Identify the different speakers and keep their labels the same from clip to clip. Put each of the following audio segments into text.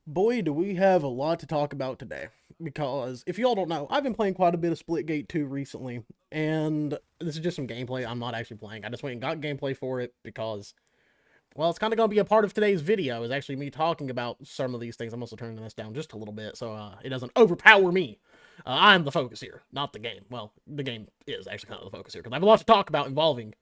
Speaker 1: Boy, do we have a lot to talk about today. Because if y'all don't know, I've been playing quite a bit of Splitgate 2 recently, and this is just some gameplay I'm not actually playing. I just went and got gameplay for it because, well, it's kind of going to be a part of today's video, is actually me talking about some of these things. I'm also turning this down just a little bit so it doesn't overpower me. I'm the focus here, not the game. Well, the game is actually kind of the focus here, because I have a lot to talk about involving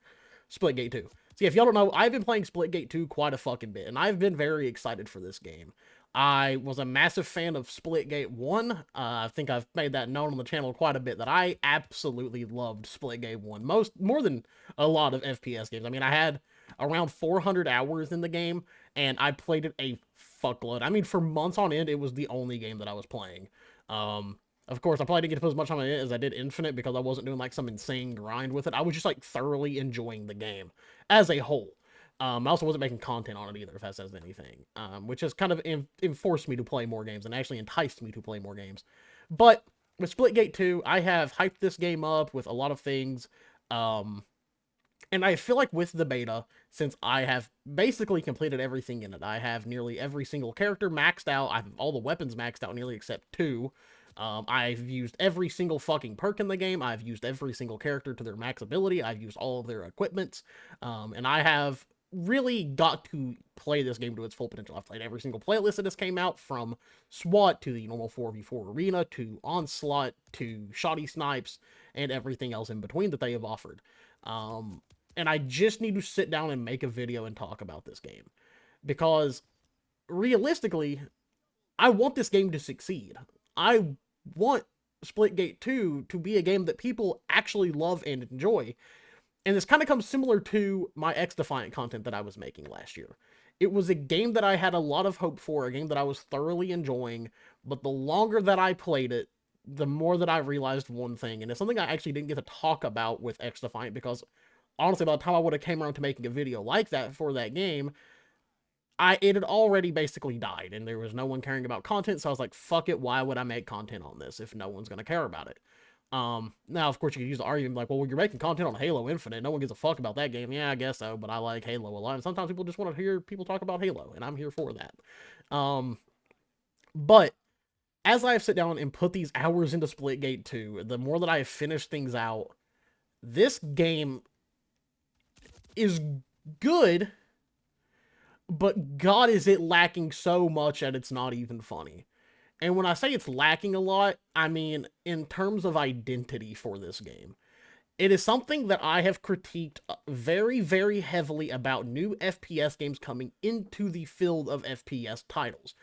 Speaker 1: Splitgate 2. So yeah, if y'all don't know, I've been playing Splitgate 2 quite a fucking bit, and I've been very excited for this game. I was a massive fan of Splitgate 1. I think I've made that known on the channel quite a bit, that I absolutely loved Splitgate 1, more than a lot of FPS games. I mean, I had around 400 hours in the game, and I played it a fuckload. I mean, for months on end, it was the only game that I was playing. Of course, I probably didn't get to put as much time on it as I did Infinite because I wasn't doing like some insane grind with it. I was just like thoroughly enjoying the game as a whole. I also wasn't making content on it either, if that says anything, which has kind of enforced me to play more games and actually enticed me to play more games. But with Splitgate 2, I have hyped this game up with a lot of things. Um, and I feel like with the beta, since I have basically completed everything in it, I have nearly every single character maxed out. I have all the weapons maxed out nearly except two. I've used every single fucking perk in the game. I've used every single character to their max ability. I've used all of their equipments. And I have really got to play this game to its full potential. I've played every single playlist that has came out, from SWAT to the normal 4v4 arena to Onslaught to Shoddy Snipes and everything else in between that they have offered. And I just need to sit down and make a video and talk about this game. Because realistically, I want this game to succeed. I want Splitgate 2 to be a game that people actually love and enjoy. And this kind of comes similar to my X-Defiant content that I was making last year. It was a game that I had a lot of hope for, a game that I was thoroughly enjoying, but the longer that I played it, the more that I realized one thing, and it's something I actually didn't get to talk about with X-Defiant, because honestly, by the time I would have came around to making a video like that for that game, it had already basically died, and there was no one caring about content, so I was like, fuck it, why would I make content on this if no one's going to care about it? Now, of course, you could use the argument like, well, you're making content on Halo Infinite. No one gives a fuck about that game. Yeah, I guess so, but I like Halo a lot. And sometimes people just want to hear people talk about Halo, and I'm here for that. But as I have sit down and put these hours into Splitgate 2, the more that I have finished things out, this game is good, but God, is it lacking so much that it's not even funny. And when I say it's lacking a lot, I mean in terms of identity for this game. It is something that I have critiqued very, very heavily about new FPS games coming into the field of FPS titles.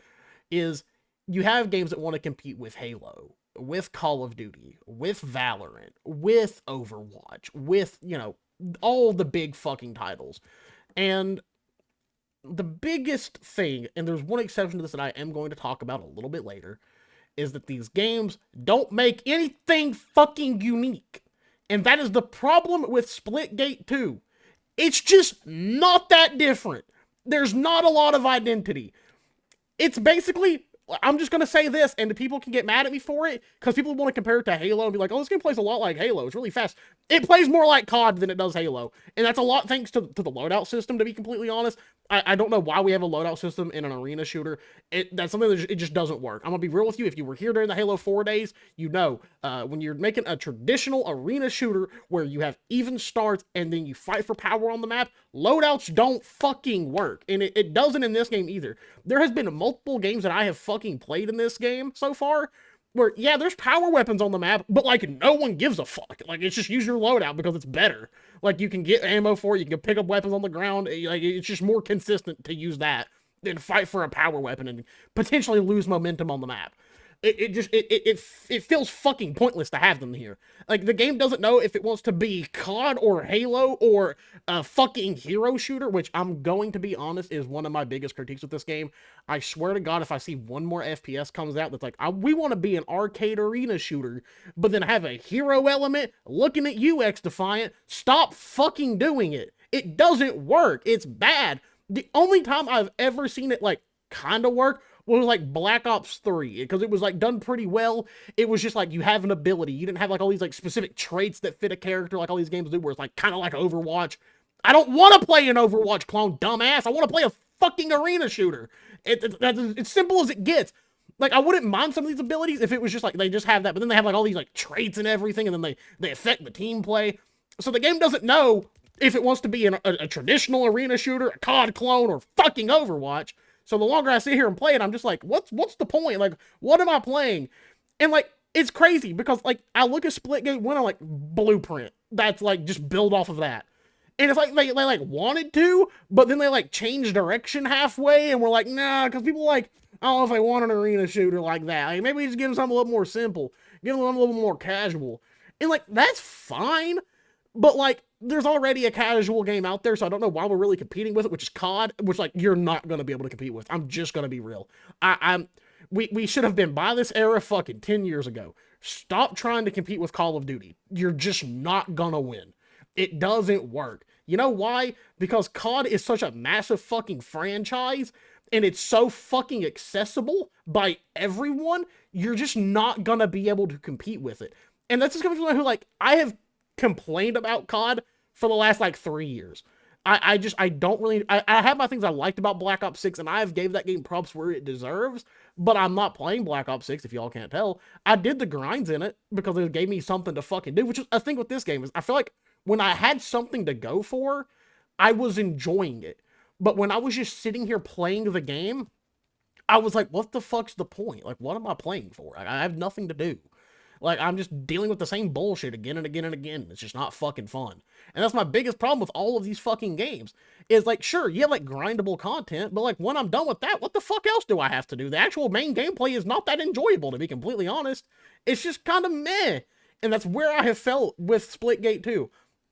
Speaker 1: Is you have games that want to compete with Halo, with Call of Duty, with Valorant, with Overwatch, with, all the big fucking titles. And the biggest thing, and there's one exception to this that I am going to talk about a little bit later, is that these games don't make anything fucking unique. And that is the problem with Splitgate 2. It's just not that different. There's not a lot of identity. It's basically, I'm just going to say this, and the people can get mad at me for it, because people want to compare it to Halo and be like, oh, this game plays a lot like Halo. It's really fast. It plays more like COD than it does Halo. And that's a lot thanks to the loadout system, to be completely honest. I don't know why we have a loadout system in an arena shooter. That's something that it just doesn't work. I'm going to be real with you. If you were here during the Halo 4 days, you know, when you're making a traditional arena shooter where you have even starts and then you fight for power on the map, loadouts don't fucking work. And it doesn't in this game either. There has been multiple games that I have fucking played in this game so far where, yeah, there's power weapons on the map, but, like, no one gives a fuck. Like, it's just use your loadout because it's better. Like, you can get ammo for it, you can pick up weapons on the ground. Like, it's just more consistent to use that than fight for a power weapon and potentially lose momentum on the map. It feels fucking pointless to have them here. Like, the game doesn't know if it wants to be COD or Halo or a fucking hero shooter, which I'm going to be honest is one of my biggest critiques with this game. I swear to God, if I see one more FPS comes out that's like, we want to be an arcade arena shooter, but then have a hero element, looking at you, X-Defiant, stop fucking doing it. It doesn't work. It's bad. The only time I've ever seen it, like, kind of work was like Black Ops 3, because it was like done pretty well. It was just like you have an ability. You didn't have like all these like specific traits that fit a character like all these games do, where it's like kind of like Overwatch. I don't want to play an Overwatch clone, dumbass. I want to play a fucking arena shooter. It's simple as it gets. Like, I wouldn't mind some of these abilities if it was just like they just have that, but then they have like all these like traits and everything, and then they affect the team play. So the game doesn't know if it wants to be a traditional arena shooter, a COD clone, or fucking Overwatch. So the longer I sit here and play it, I'm just like, what's the point? Like, what am I playing? And like, it's crazy because like I look at Splitgate 1, I'm like, blueprint. That's like just build off of that. And it's like they like wanted to, but then they like changed direction halfway, and we're like, nah, because people like, I don't know if they want an arena shooter like that. Like, maybe just give them something a little more simple, give them a little more casual. And like, that's fine, but like, there's already a casual game out there, so I don't know why we're really competing with it, which is COD, which like you're not gonna be able to compete with. I'm just gonna be real. We should have been by this era fucking 10 years ago. Stop trying to compete with Call of Duty. You're just not gonna win. It doesn't work. You know why? Because COD is such a massive fucking franchise, and it's so fucking accessible by everyone, you're just not gonna be able to compete with it. And that's just coming from someone who, like, I have complained about COD for the last, like, 3 years. I don't really, I have my things I liked about Black Ops 6, and I have gave that game props where it deserves, but I'm not playing Black Ops 6, if y'all can't tell. I did the grinds in it, because it gave me something to fucking do, which is, I think with this game, is I feel like when I had something to go for, I was enjoying it. But when I was just sitting here playing the game, I was like, what the fuck's the point? Like, what am I playing for? I have nothing to do. Like, I'm just dealing with the same bullshit again and again and again. It's just not fucking fun. And that's my biggest problem with all of these fucking games. Is like, sure, you have like grindable content, but like when I'm done with that, what the fuck else do I have to do? The actual main gameplay is not that enjoyable, to be completely honest. It's just kind of meh. And that's where I have felt with Splitgate 2.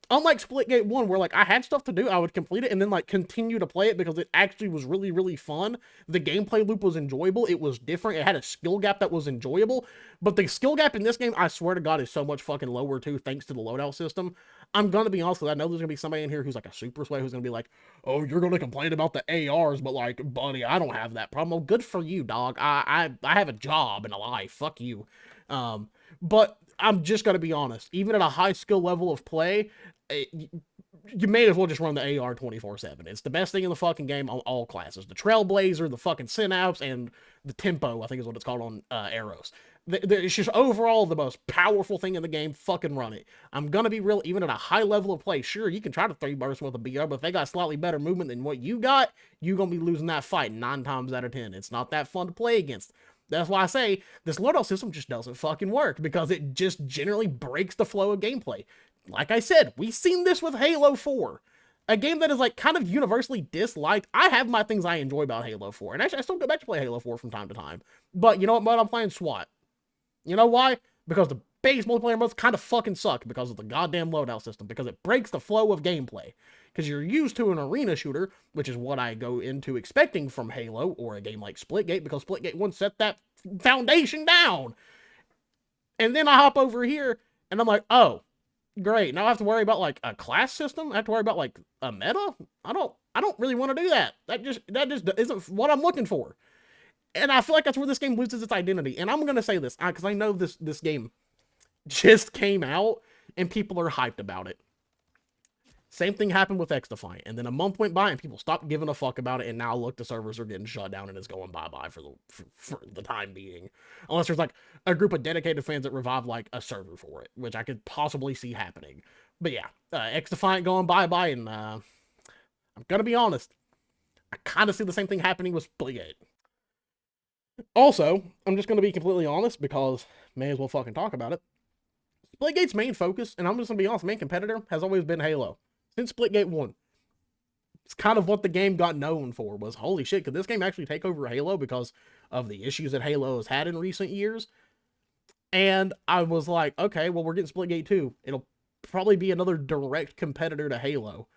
Speaker 1: Unlike Splitgate 1, where like I had stuff to do, I would complete it and then like continue to play it because it actually was really, really fun. The gameplay loop was enjoyable. It was different. It had a skill gap that was enjoyable. But the skill gap in this game, I swear to God, is so much fucking lower too, thanks to the loadout system. I'm gonna be honest, because I know there's gonna be somebody in here who's like a super sway who's gonna be like, oh, you're gonna complain about the ARs, but like, buddy, I don't have that problem. Well, good for you, dog. I have a job and a life. Fuck you. But I'm just gonna be honest. Even at a high skill level of play, you may as well just run the AR 24/7. It's the best thing in the fucking game on all classes. The Trailblazer, the fucking Synapse, and the Tempo, I think is what it's called on Arrows. It's just overall the most powerful thing in the game. Fucking run it. I'm gonna be real, even at a high level of play, sure, you can try to 3-burst with a BR, but if they got slightly better movement than what you got, you're gonna be losing that fight 9 times out of 10. It's not that fun to play against. That's why I say this loadout system just doesn't fucking work, because it just generally breaks the flow of gameplay. Like I said, we've seen this with Halo 4. A game that is like kind of universally disliked. I have my things I enjoy about Halo 4. And actually, I still go back to play Halo 4 from time to time. But you know what, I'm playing SWAT. You know why? Because the base multiplayer modes kind of fucking suck because of the goddamn loadout system. Because it breaks the flow of gameplay. Because you're used to an arena shooter, which is what I go into expecting from Halo or a game like Splitgate, because Splitgate 1 set that foundation down. And then I hop over here, and I'm like, oh, great. Now I have to worry about like a class system. I have to worry about like a meta. I don't really want to do that. That just isn't what I'm looking for. And I feel like that's where this game loses its identity. And I'm gonna say this because I know this game just came out and people are hyped about it. Same thing happened with XDefiant, and then a month went by and people stopped giving a fuck about it, and now look, the servers are getting shut down and it's going bye-bye for the time being. Unless there's like a group of dedicated fans that revive like a server for it, which I could possibly see happening. But yeah, XDefiant going bye-bye, and I'm gonna be honest, I kind of see the same thing happening with Splitgate. Also, I'm just gonna be completely honest because may as well fucking talk about it. Splitgate's main focus, and I'm just gonna be honest, main competitor has always been Halo. Since Splitgate 1. It's kind of what the game got known for, was holy shit, could this game actually take over Halo because of the issues that Halo has had in recent years? And I was like, okay, well, we're getting Splitgate 2. It'll probably be another direct competitor to Halo.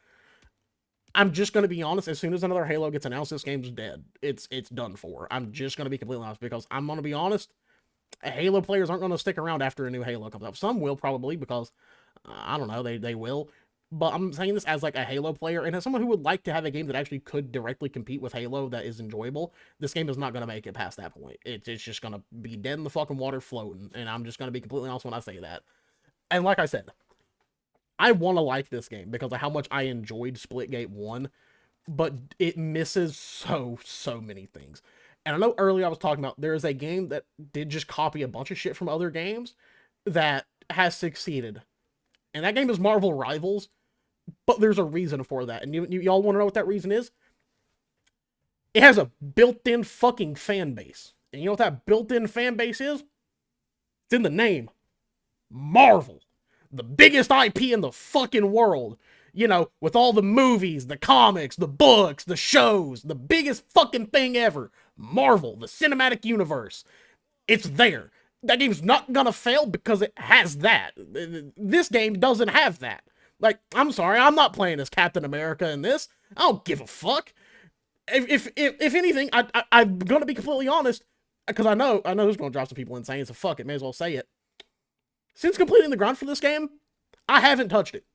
Speaker 1: I'm just going to be honest, as soon as another Halo gets announced, this game's dead. It's done for. I'm just going to be completely honest, because I'm going to be honest, Halo players aren't going to stick around after a new Halo comes up. Some will probably, because, I don't know, they will. But I'm saying this as like a Halo player and as someone who would like to have a game that actually could directly compete with Halo that is enjoyable. This game is not going to make it past that point. It's just going to be dead in the fucking water floating. And I'm just going to be completely honest when I say that. And like I said, I want to like this game because of how much I enjoyed Splitgate 1. but it misses so many things. And I know earlier I was talking about there is a game that did just copy a bunch of shit from other games that has succeeded. And that game is Marvel Rivals, but there's a reason for that. And y'all want to know what that reason is? It has a built-in fucking fan base. And you know what that built-in fan base is? It's in the name. Marvel. The biggest IP in the fucking world. You know, with all the movies, the comics, the books, the shows, the biggest fucking thing ever. Marvel, the cinematic universe. It's there. That game's not gonna fail because it has that. This game doesn't have that. Like, I'm sorry, I'm not playing as Captain America in this. I don't give a fuck. If anything, I'm gonna be completely honest, because I know who's gonna drive some people insane, so fuck it, may as well say it. Since completing the grind for this game, I haven't touched it.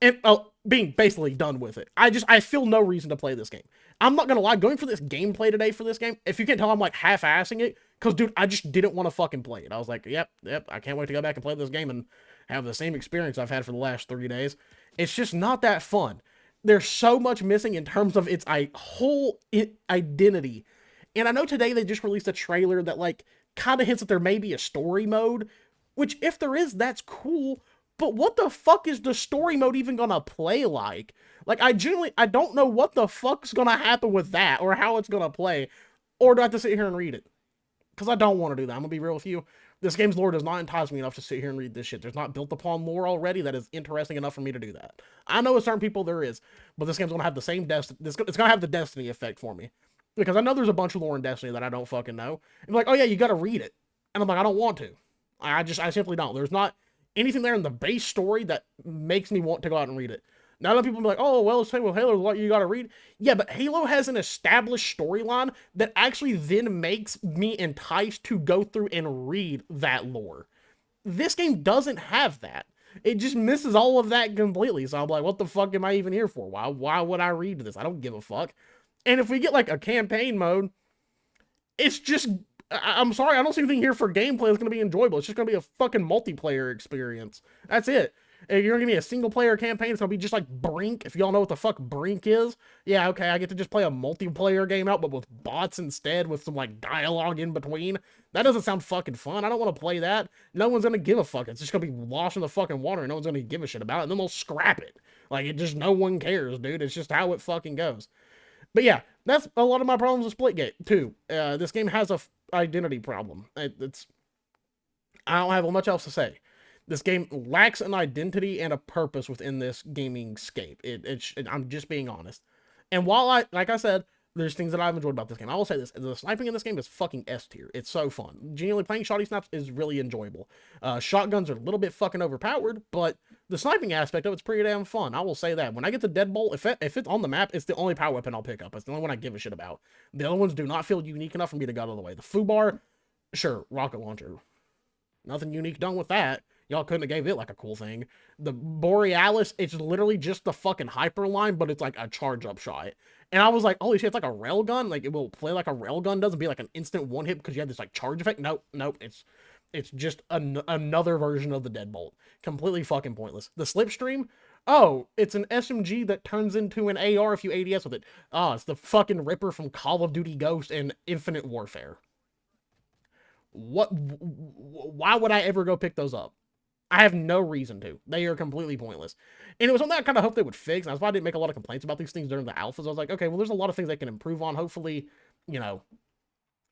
Speaker 1: And being basically done with it. I feel no reason to play this game. I'm not gonna lie, going for this gameplay today for this game, if you can tell I'm like half-assing it, because dude, I just didn't want to fucking play it. I was like, yep, I can't wait to go back and play this game and have the same experience I've had for the last 3 days. It's just not that fun. There's so much missing in terms of its whole identity. And I know today they just released a trailer that like kind of hints that there may be a story mode, which if there is, that's cool. But what the fuck is the story mode even gonna play like? Like, I don't know what the fuck's gonna happen with that, or how it's gonna play. Or do I have to sit here and read it? Because I don't want to do that. I'm gonna be real with you. This game's lore does not entice me enough to sit here and read this shit. There's not built upon lore already that is interesting enough for me to do that. I know with certain people there is, but this game's gonna have the same it's gonna have the Destiny effect for me. Because I know there's a bunch of lore in Destiny that I don't fucking know. And like, oh yeah, you gotta read it. And I'm like, I don't want to. I simply don't. There's not anything there in the base story that makes me want to go out and read it. Now that people be like, oh, well, say, well, Halo's what you gotta read. Yeah, but Halo has an established storyline that actually then makes me enticed to go through and read that lore. This game doesn't have that. It just misses all of that completely. So I'm like, what the fuck am I even here for? Why would I read this? I don't give a fuck. And if we get like a campaign mode, it's just, I'm sorry, I don't see anything here for gameplay that's going to be enjoyable. It's just going to be a fucking multiplayer experience. That's it. If you're going to give me a single player campaign, it's going to be just like Brink. If y'all know what the fuck Brink is, yeah, okay, I get to just play a multiplayer game out, but with bots instead, with some like dialogue in between. That doesn't sound fucking fun. I don't want to play that. No one's going to give a fuck. It's just going to be washed in the fucking water, and no one's going to give a shit about it, and then they'll scrap it. Like, it just, no one cares, dude. It's just how it fucking goes. But yeah, that's a lot of my problems with Splitgate, too. This game has a identity problem. I don't have much else to say. This game lacks an identity and a purpose within this gaming scape. I'm just being honest. And while like I said, there's things that I've enjoyed about this game. I will say this: the sniping in this game is fucking S tier. It's so fun. Genuinely playing shotty snaps is really enjoyable. Shotguns are a little bit fucking overpowered, but the sniping aspect of it's pretty damn fun. I will say that. When I get the deadbolt, if it's on the map, it's the only power weapon I'll pick up. It's the only one I give a shit about. The other ones do not feel unique enough for me to go out of the way. The FUBAR, sure, rocket launcher. Nothing unique done with that. Y'all couldn't have gave it like a cool thing. The Borealis, it's literally just the fucking hyper line, but it's like a charge up shot. And I was like, holy shit, it's like a railgun. Like, it will play like a railgun does and be like an instant one hit because you have this like charge effect. Nope. It's just another version of the deadbolt. Completely fucking pointless. The slipstream, oh, it's an SMG that turns into an AR if you ADS with it. Oh, it's the fucking Ripper from Call of Duty Ghost and Infinite Warfare. Why would I ever go pick those up? I have no reason to. They are completely pointless. And it was something I kind of hoped they would fix. And that's why I didn't make a lot of complaints about these things during the alphas. I was like, okay, well, there's a lot of things they can improve on. Hopefully, you know,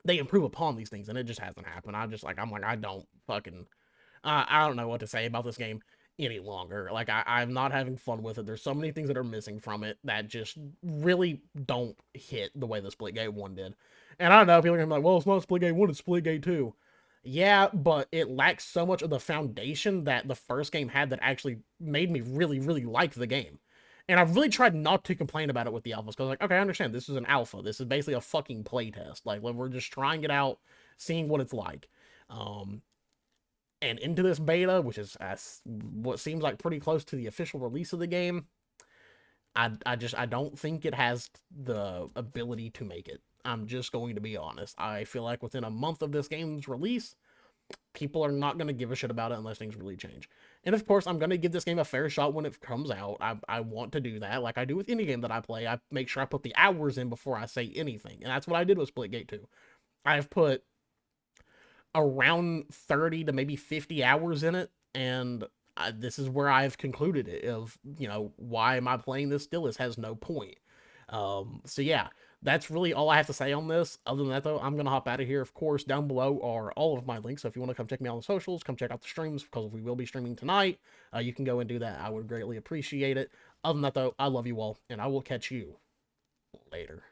Speaker 1: they improve upon these things. And it just hasn't happened. I don't fucking, I don't know what to say about this game any longer. Like, I'm not having fun with it. There's so many things that are missing from it that just really don't hit the way the Splitgate 1 did. And I don't know, people are going to be like, well, it's not Splitgate 1, it's Splitgate 2. Yeah, but it lacks so much of the foundation that the first game had that actually made me really, really like the game. And I've really tried not to complain about it with the alphas, because like, okay, I understand, this is an alpha. This is basically a fucking playtest. Like, we're just trying it out, seeing what it's like. And into this beta, which is what seems like pretty close to the official release of the game, I don't think it has the ability to make it. I'm just going to be honest. I feel like within a month of this game's release, people are not going to give a shit about it unless things really change. And of course, I'm going to give this game a fair shot when it comes out. I want to do that like I do with any game that I play. I make sure I put the hours in before I say anything. And that's what I did with Splitgate 2. I've put around 30 to maybe 50 hours in it. And this is where I've concluded it of, why am I playing this still? This has no point. So yeah, that's really all I have to say on this. Other than that, though, I'm gonna hop out of here. Of course, down below are all of my links. So if you want to come check me out on the socials, come check out the streams because we will be streaming tonight. You can go and do that. I would greatly appreciate it. Other than that, though, I love you all, and I will catch you later.